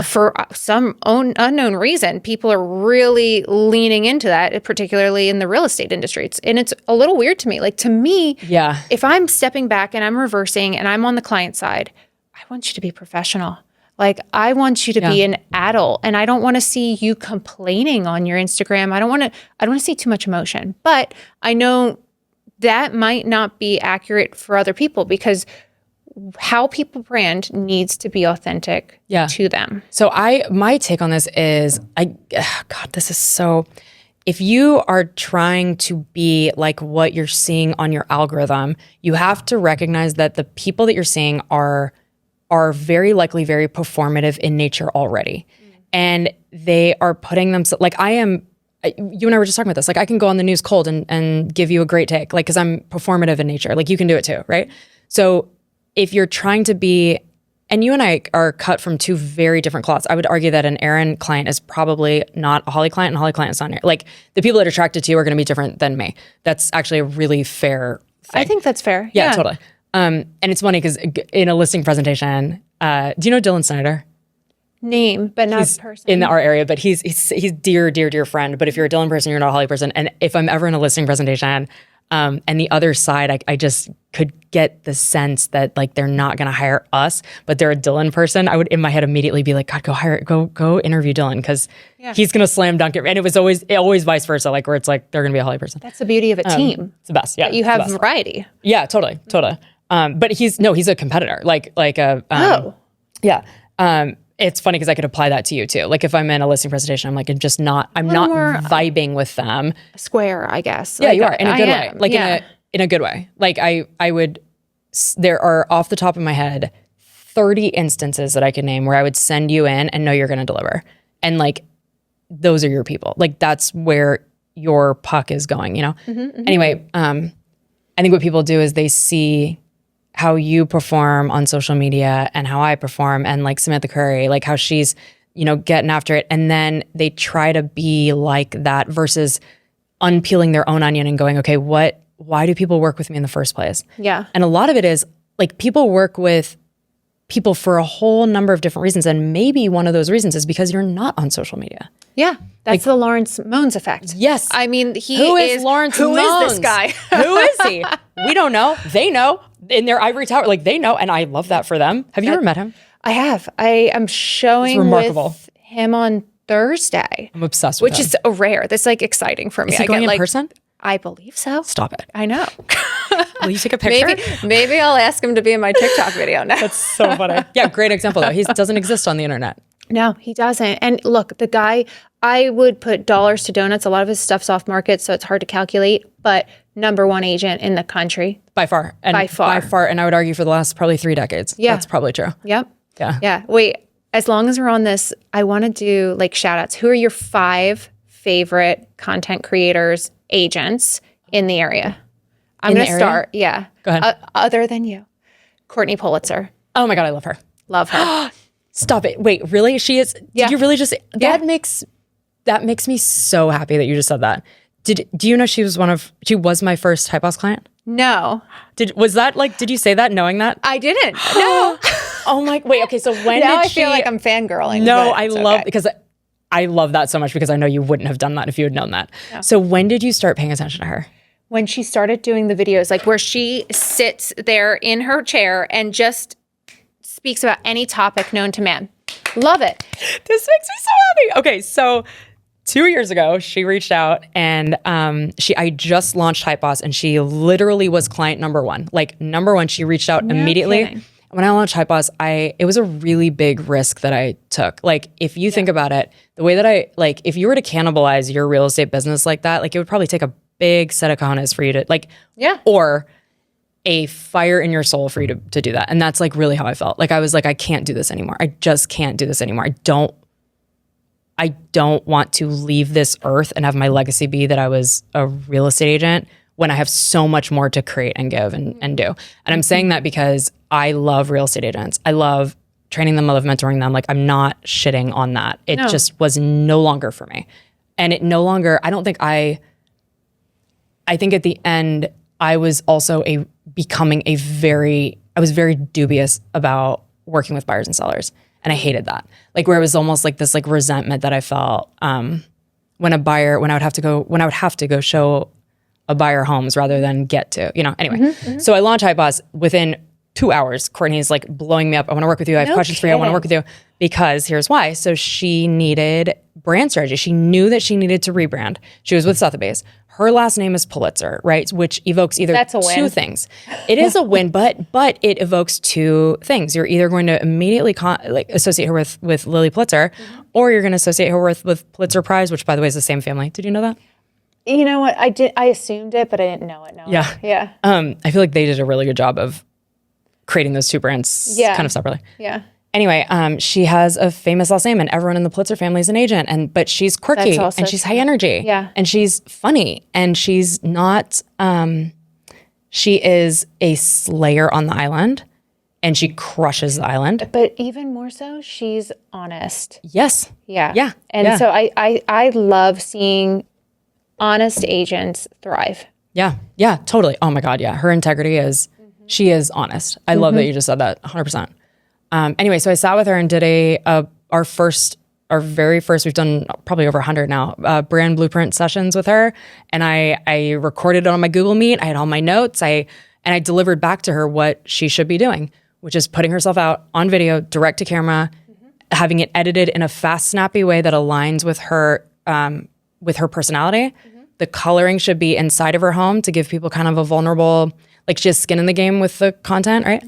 for some unknown reason, people are really leaning into that, particularly in the real estate industry. It's a little weird to me. Like to me, if I'm stepping back and I'm reversing and I'm on the client side, I want you to be professional. Like I want you to be an adult, and I don't want to see you complaining on your Instagram. I don't want to see too much emotion, but I know that might not be accurate for other people because how people brand needs to be authentic to them. So my take on this is, this is so, if you are trying to be like what you're seeing on your algorithm, you have to recognize that the people that you're seeing are very likely very performative in nature already. And they are putting them, like you and I were just talking about this, like I can go on the news cold and give you a great take, like, cause I'm performative in nature. Like you can do it too, right? So if you're trying to be, and you and I are cut from 2 very different cloths. I would argue that an Erin client is probably not a Holly client and a Holly client is not. Like the people that are attracted to you are going to be different than me. That's actually a really fair thing. I think that's fair. Yeah, totally. And it's funny because in a listing presentation, do you know Dylan Snyder? Name, but not person. In our area, but he's dear friend. But if you're a Dylan person, you're not a Holly person. And if I'm ever in a listing presentation, and the other side, I just could get the sense that like they're not going to hire us, but they're a Dylan person, I would in my head immediately be like, God, go interview Dylan because he's going to slam dunk it. And it was always vice versa, like where it's like they're going to be a Holly person. That's the beauty of a team. It's the best. Yeah, you have variety. Yeah, totally. But he's a competitor. Yeah. It's funny because I could apply that to you too. Like if I'm in a listing presentation, I'm like, I'm not vibing with them. Square, I guess. Yeah, like, you are in a good way. Like yeah. in a good way. Like there are off the top of my head 30 instances that I could name where I would send you in and know you're going to deliver. And like, those are your people. Like that's where your puck is going, you know? Anyway, I think what people do is they see how you perform on social media and how I perform, and like Samantha Curry, like how she's, getting after it. And then they try to be like that versus unpeeling their own onion and going, okay, why do people work with me in the first place? Yeah. And a lot of it is like people work with people for a whole number of different reasons. And maybe one of those reasons is because you're not on social media. Yeah. That's the Lawrence Mones effect. Yes. I mean, who is Lawrence Who Mones? is this guy? Who is he? We don't know. They know. In their ivory tower, like they know. And I love that for them. Have you ever met him? I have. I am showing with him on Thursday. I'm obsessed with him. Which is rare. That's like exciting for me. Is he going in person? I believe so. Stop it. I know. Will you take a picture? Maybe I'll ask him to be in my TikTok video now. That's so funny. Yeah, great example though. He doesn't exist on the internet. No, he doesn't. And look, the guy, I would put dollars to donuts. A lot of his stuff's off market, so it's hard to calculate, but #1 agent in the country. By far. And by far. And I would argue for the last probably 3 decades. Yeah. That's probably true. Yep. Yeah. Yeah. Wait, as long as we're on this, I want to do like shout outs. Who are your 5 favorite content creators, agents in the area? I'm going to start. Yeah. Go ahead. Other than you. Courtney Pulitzer. Oh my God, I love her. Love her. Stop it. Wait, really? She is? Yeah. Did you really just? That makes me so happy that you just said that. Do you know she was my first HypeBoss client? No. Did you say that knowing that? I didn't. No. Oh my, wait, okay, so when now did I feel like I'm fangirling. No, because I love that so much because I know you wouldn't have done that if you had known that. No. So when did you start paying attention to her? When she started doing the videos, like where she sits there in her chair and just speaks about any topic known to man. Love it. This makes me so happy. Okay, so 2 years ago, she reached out and I just launched HypeBoss and she literally was client #1. Like #1, she reached out immediately. Kidding. When I launched HypeBoss, it was a really big risk that I took. Like if you think about it, the way that if you were to cannibalize your real estate business like that, like it would probably take a big set of cojones for you to or a fire in your soul for you to do that. And that's like really how I felt. Like I was like, I can't do this anymore. I just can't do this anymore. I don't want to leave this earth and have my legacy be that I was a real estate agent when I have so much more to create and give and do. And I'm saying that because I love real estate agents. I love training them. I love mentoring them. Like I'm not shitting on that. It just was no longer for me. And it no longer, I think at the end, I was also I was very dubious about working with buyers and sellers. And I hated that. Like where it was almost like this like resentment that I felt when I would have to go show a buyer homes rather than get to, anyway. So I launched HypeBoss within 2 hours. Courtney's like blowing me up. I want to work with you. I have questions for you. I want to work with you because here's why. So she needed brand strategy. She knew that she needed to rebrand. She was with Sotheby's. Her last name is Pulitzer, right? Which evokes either two things. It is a win, but it evokes 2 things. You're either going to immediately associate her with Lily Pulitzer, or you're going to associate her with Pulitzer Prize, which by the way is the same family. Did you know that? You know what? I assumed it, but I didn't know it. No. Yeah. Yeah. I feel like they did a really good job of creating those 2 brands kind of separately. Yeah. Anyway, she has a famous last name and everyone in the Pulitzer family is an agent, but she's quirky and she's high energy. Yeah. And she's funny and she's not, she is a slayer on the island and she crushes the island. But even more so, she's honest. Yes. Yeah. Yeah. And so I love seeing honest agents thrive. Yeah. Yeah, totally. Oh my God. Yeah. Her integrity she is honest. I love that you just said that 100%. Anyway, so I sat with her and did our very first, we've done probably over 100 now, brand blueprint sessions with her. And I recorded it on my Google Meet. I had all my notes. And I delivered back to her what she should be doing, which is putting herself out on video, direct to camera, having it edited in a fast, snappy way that aligns with her personality. The coloring should be inside of her home to give people kind of a vulnerable, like she has skin in the game with the content, right?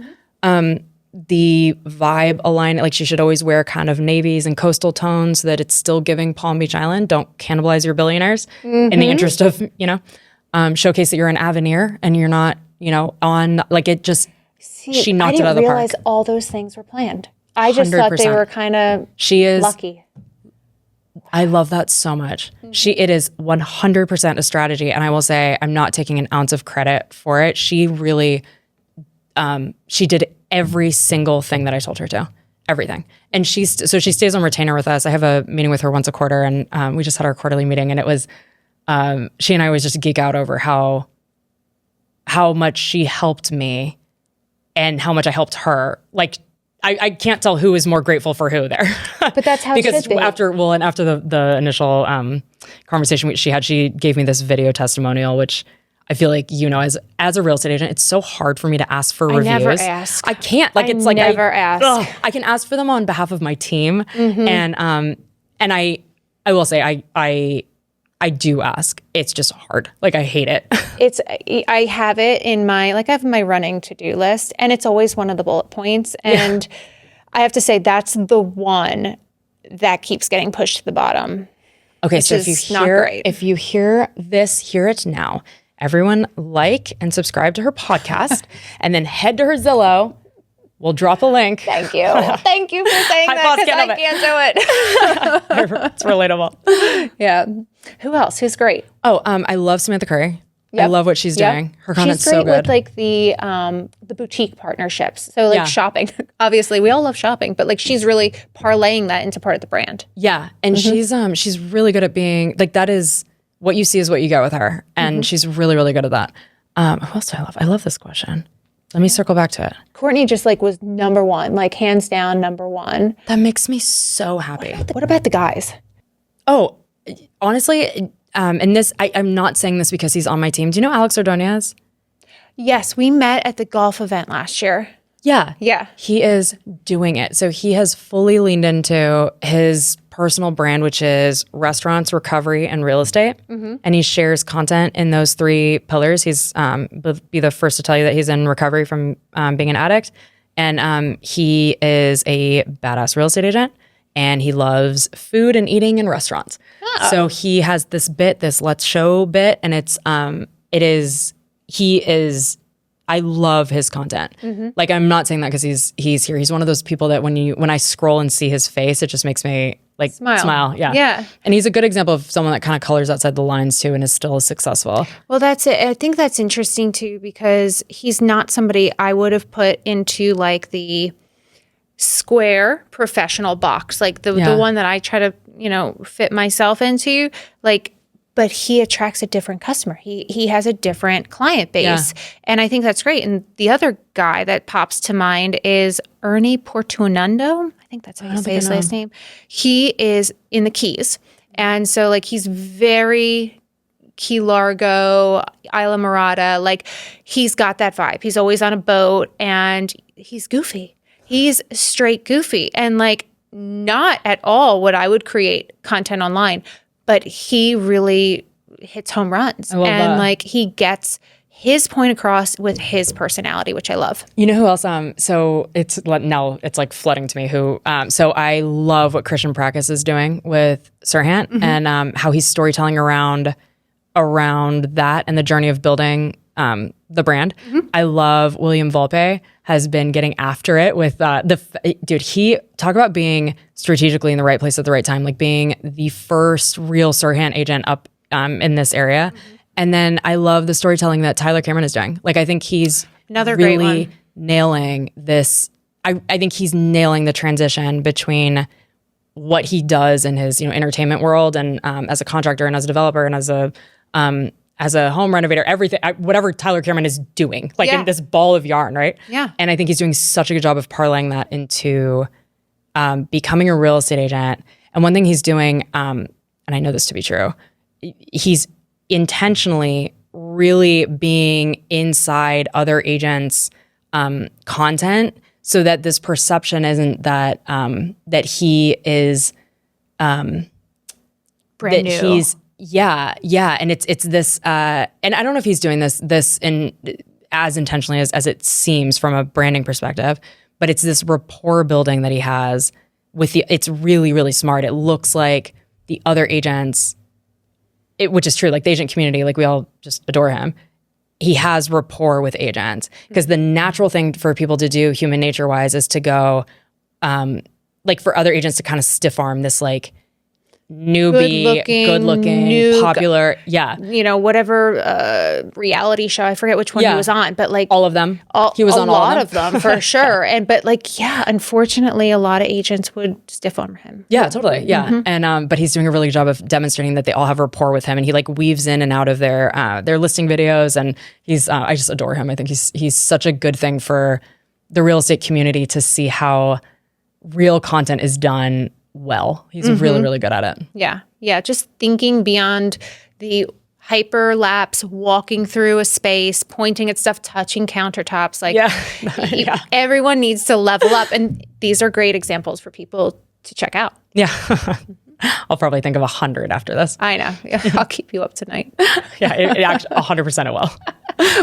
The vibe align, like she should always wear kind of navies and coastal tones so that it's still giving Palm Beach Island. Don't cannibalize your billionaires in the interest of, showcase that you're an Avenir and you're not, on, like it just, she knocked it out of the park. I didn't realize all those things were planned. I just thought they were kind of lucky. I love that so much. It is 100% a strategy. And I will say, I'm not taking an ounce of credit for it. She really, she did every single thing that I told her to, everything. And she stays on retainer with us. I have a meeting with her once a quarter, and we just had our quarterly meeting, and it was, she and I always just geek out over how much she helped me and how much I helped her. Like, I can't tell who is more grateful for who there. But that's how because it should be. after the initial conversation she gave me this video testimonial, which I feel like, as a real estate agent, it's so hard for me to ask for reviews. I never ask. I can't. I never ask. I can ask for them on behalf of my team, and I will say I do ask. It's just hard. Like, I hate it. I have it in I have my running to-do list, and it's always one of the bullet points. And I have to say that's the one that keeps getting pushed to the bottom. Okay, so if you hear this, hear it now. Everyone like and subscribe to her podcast, and then head to her Zillow. We'll drop a link. Thank you. Thank you for saying that, because I can't do it. It's relatable. Yeah. Who else? Who's great? Oh, I love Samantha Curry. Yep. I love what she's doing. Her content's so good. She's great with the boutique partnerships. So shopping. Obviously, we all love shopping, but she's really parlaying that into part of the brand. Yeah, and she's really good at being that is what you see is what you get with her, and she's really, really good at that. Who else do I love? I love this question. Let me circle back to it. Courtney just was number one, hands down number one. That makes me so happy. What about the guys? Oh, honestly, and this, I'm not saying this because he's on my team. Do you know Alex Ordonez? Yes, we met at the golf event last year. Yeah. Yeah. He is doing it. So he has fully leaned into his personal brand, which is restaurants, recovery, and real estate. And he shares content in those three pillars. He's be the first to tell you that he's in recovery from being an addict. And he is a badass real estate agent. And he loves food and eating in restaurants. Oh. So he has this bit, this let's show bit. And I love his content. I'm not saying that because he's here. He's one of those people that when I scroll and see his face, it just makes me smile. Yeah. Yeah. And he's a good example of someone that kind of colors outside the lines too and is still as successful. Well, that's it. I think that's interesting too, because he's not somebody I would have put into the square professional box, the one that I try to, fit myself into, but he attracts a different customer. He has a different client base. Yeah. And I think that's great. And the other guy that pops to mind is Ernie Portuondo. I think that's how you say his last name. He is in the Keys. And so he's very Key Largo, Isla Mirada. He's got that vibe. He's always on a boat and he's goofy. He's straight goofy and not at all what I would create content online. But he really hits home runs, and he gets his point across with his personality, which I love. You know who else? So it's flooding to me. So I love what Christian Practice is doing with Sirhan and how he's storytelling around that and the journey of building the brand. I love William Volpe has been getting after it with he talk about being strategically in the right place at the right time, being the first real Sirhan agent up in this area. And then I love the storytelling that Tyler Cameron is doing. I think he's another really great one. Nailing this. I think he's nailing the transition between what he does in his entertainment world and as a contractor and as a developer and as a home renovator, everything, whatever Tyler Cameron is doing, in this ball of yarn, right? Yeah. And I think he's doing such a good job of parlaying that into becoming a real estate agent. And one thing he's doing, and I know this to be true, he's intentionally really being inside other agents' content so that this perception isn't that that he is brand new. Yeah, and it's this, and I don't know if he's doing this in as intentionally as it seems from a branding perspective, but it's this rapport building that he has with it's really, really smart. It looks like the other agents, which is true, like the agent community, like we all just adore him. He has rapport with agents because the natural thing for people to do human nature wise is to go, like for other agents to kind of stiff arm this like newbie, good looking, popular. Yeah. Whatever reality show. I forget which one he was on, but like all of them. He was on a all lot of them for sure. But unfortunately, a lot of agents would stiff arm him. Yeah, totally. Yeah. And, but he's doing a really good job of demonstrating that they all have rapport with him, and he like weaves in and out of their listing videos. And I just adore him. I think he's such a good thing for the real estate community to see how real content is done well. He's really, really good at it. Yeah. Yeah. Just thinking beyond the hyperlapse, walking through a space, pointing at stuff, touching countertops. Like everyone needs to level up. And these are great examples for people to check out. Yeah. I'll probably think of 100 after this. I know. I'll keep you up tonight. Yeah, it actually 100% it will.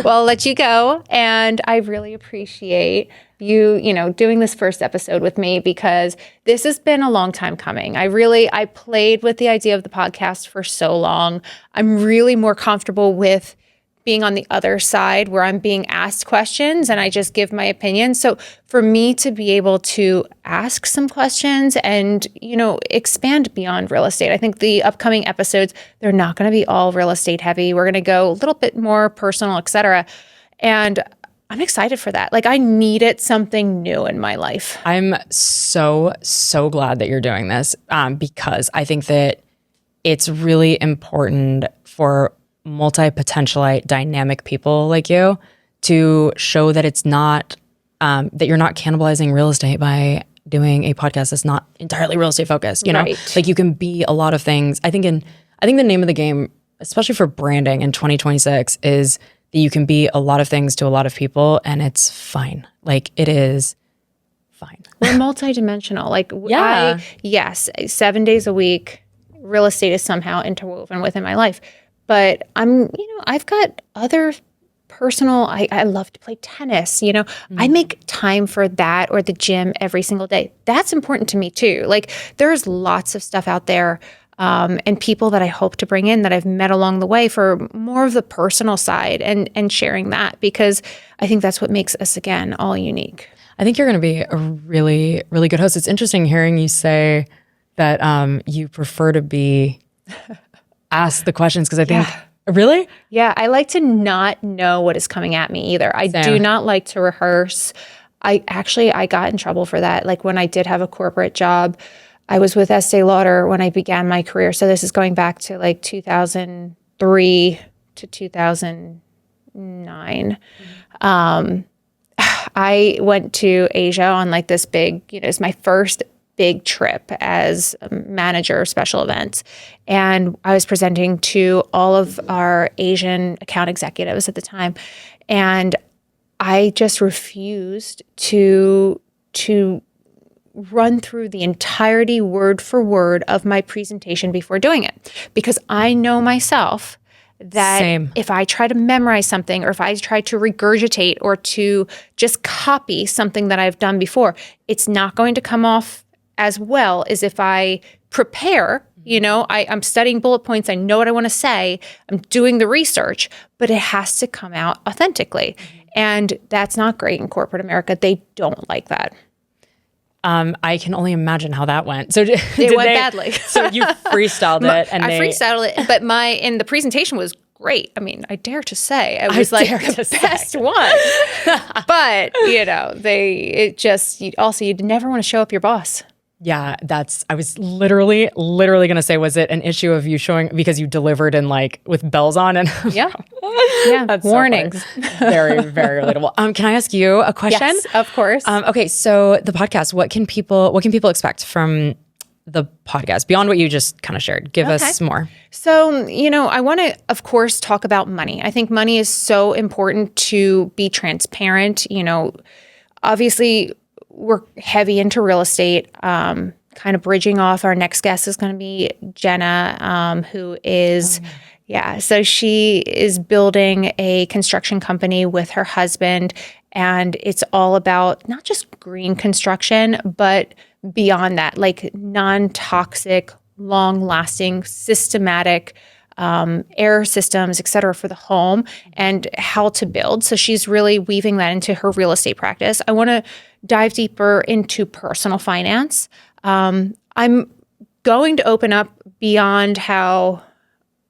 Well, I'll let you go. And I really appreciate you doing this first episode with me, because this has been a long time coming. I played with the idea of the podcast for so long. I'm really more comfortable with being on the other side where I'm being asked questions and I just give my opinion. So for me to be able to ask some questions and, expand beyond real estate, I think the upcoming episodes, they're not going to be all real estate heavy. We're going to go a little bit more personal, et cetera. And I'm excited for that. Like I needed something new in my life. I'm so, so glad that you're doing this because I think that it's really important for multi-potentialite dynamic people like you to show that it's not that you're not cannibalizing real estate by doing a podcast that's not entirely real estate focused. You know, like you can be a lot of things. I think the name of the game, especially for branding in 2026, is that you can be a lot of things to a lot of people, and it's fine. Like it is fine. We're multidimensional. Like yes, 7 days a week, real estate is somehow interwoven within my life. But I've got other personal, I love to play tennis, I make time for that, or the gym every single day. That's important to me too. Like there's lots of stuff out there and people that I hope to bring in that I've met along the way for more of the personal side and sharing that, because I think that's what makes us, again, all unique. I think you're going to be a really, really good host. It's interesting hearing you say that you prefer to be ask the questions, because I think really? Yeah, I like to not know what is coming at me either. I do not like to rehearse. I got in trouble for that. Like when I did have a corporate job, I was with Estee Lauder when I began my career. So this is going back to like 2003 to 2009. I went to Asia on like this big, it's my first big trip as a manager of special events. And I was presenting to all of our Asian account executives at the time. And I just refused to run through the entirety word for word of my presentation before doing it. Because I know myself that if I try to memorize something, or if I try to regurgitate or to just copy something that I've done before, it's not going to come off as well as if I prepare. I'm studying bullet points. I know what I want to say. I'm doing the research, but it has to come out authentically. And that's not great in corporate America. They don't like that. I can only imagine how that went. So it went badly. So you freestyled it, and I freestyled it, but the presentation was great. I mean, I dare to say it was like the best one. But you'd never want to show up your boss. Yeah, I was literally going to say, was it an issue of you showing because you delivered in like with bells on? And yeah, that's warnings. So very, very relatable. Can I ask you a question? Yes, of course. Okay, so the podcast, what can people expect from the podcast beyond what you just kind of shared? Give us more. So, I want to, of course, talk about money. I think money is so important to be transparent. Obviously, we're heavy into real estate. Kind of bridging off, our next guest is going to be Jenna, who is, Yeah. So she is building a construction company with her husband, and it's all about not just green construction, but beyond that, like non-toxic, long-lasting, systematic air systems, et cetera, for the home and how to build. So she's really weaving that into her real estate practice. I want to dive deeper into personal finance. I'm going to open up beyond how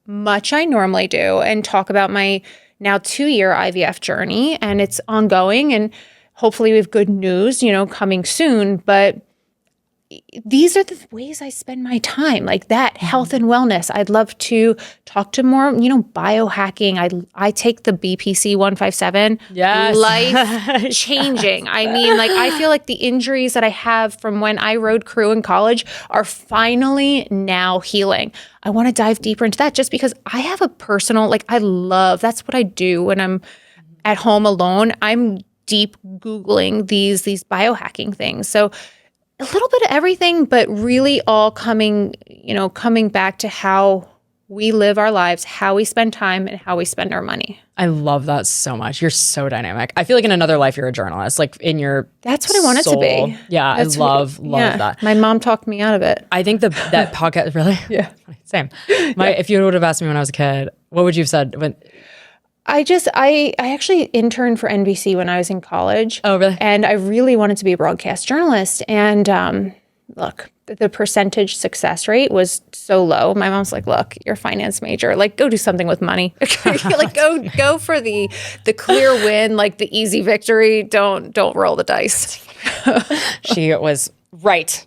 much I normally do and talk about my now 2-year IVF journey, and it's ongoing, and hopefully we have good news, coming soon. But these are the ways I spend my time, like that health and wellness. I'd love to talk to more, biohacking. I take the BPC 157. Yes. Life changing. I mean, like, I feel like the injuries that I have from when I rode crew in college are finally now healing. I want to dive deeper into that just because I have a personal, that's what I do when I'm at home alone. I'm deep Googling these biohacking things. So a little bit of everything, but really all coming back to how we live our lives, how we spend time, and how we spend our money. I love that so much. You're so dynamic. I feel like in another life you're a journalist, like in your That's what I want it to be. Yeah, I love that. My mom talked me out of it. I think that podcast really. Yeah, same. If you would have asked me when I was a kid, what would you have said? I actually interned for NBC when I was in college. Oh, really? And I really wanted to be a broadcast journalist. And look, the percentage success rate was so low. My mom's like, look, you're a finance major. Like, go do something with money. Like, go for the clear win, like the easy victory. Don't roll the dice. She was right.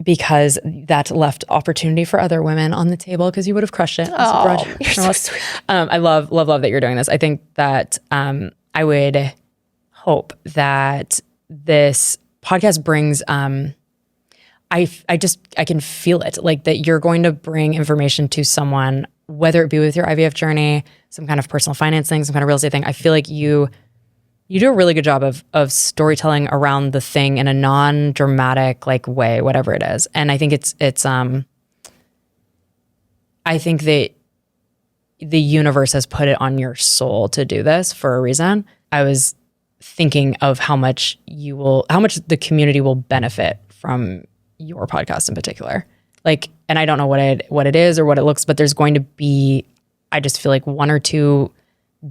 Because that left opportunity for other women on the table because you would have crushed it. Oh, you're so sweet. I love that you're doing this. I think that I would hope that this podcast brings, I can feel it, like that you're going to bring information to someone, whether it be with your IVF journey, some kind of personal finance thing, some kind of real estate thing. I feel like you do a really good job of storytelling around the thing in a non-dramatic way, whatever it is. And I think it's I think that the universe has put it on your soul to do this for a reason. I was thinking of how much the community will benefit from your podcast in particular. And I don't know what it is or what it looks, but there's going to be, I just feel like 1 or 2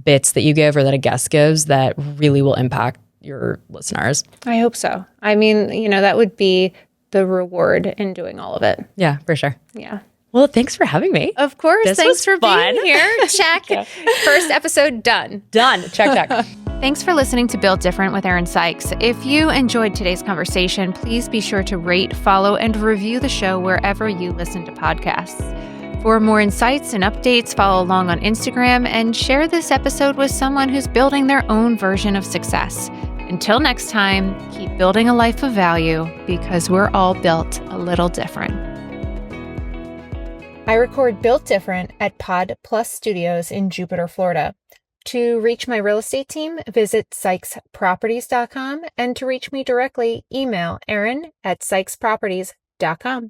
bits that you give or that a guest gives that really will impact your listeners. I hope so. I mean, that would be the reward in doing all of it. Yeah, for sure. Yeah. Well, thanks for having me. Of course. Thanks for fun. being here. Check. Yeah. First episode done. Done. Check. Thanks for listening to Built Different with Erin Sykes. If you enjoyed today's conversation, please be sure to rate, follow, and review the show wherever you listen to podcasts. For more insights and updates, follow along on Instagram and share this episode with someone who's building their own version of success. Until next time, keep building a life of value because we're all built a little different. I record Built Different at Pod Plus Studios in Jupiter, Florida. To reach my real estate team, visit sykesproperties.com, and to reach me directly, email Erin@sykesproperties.com.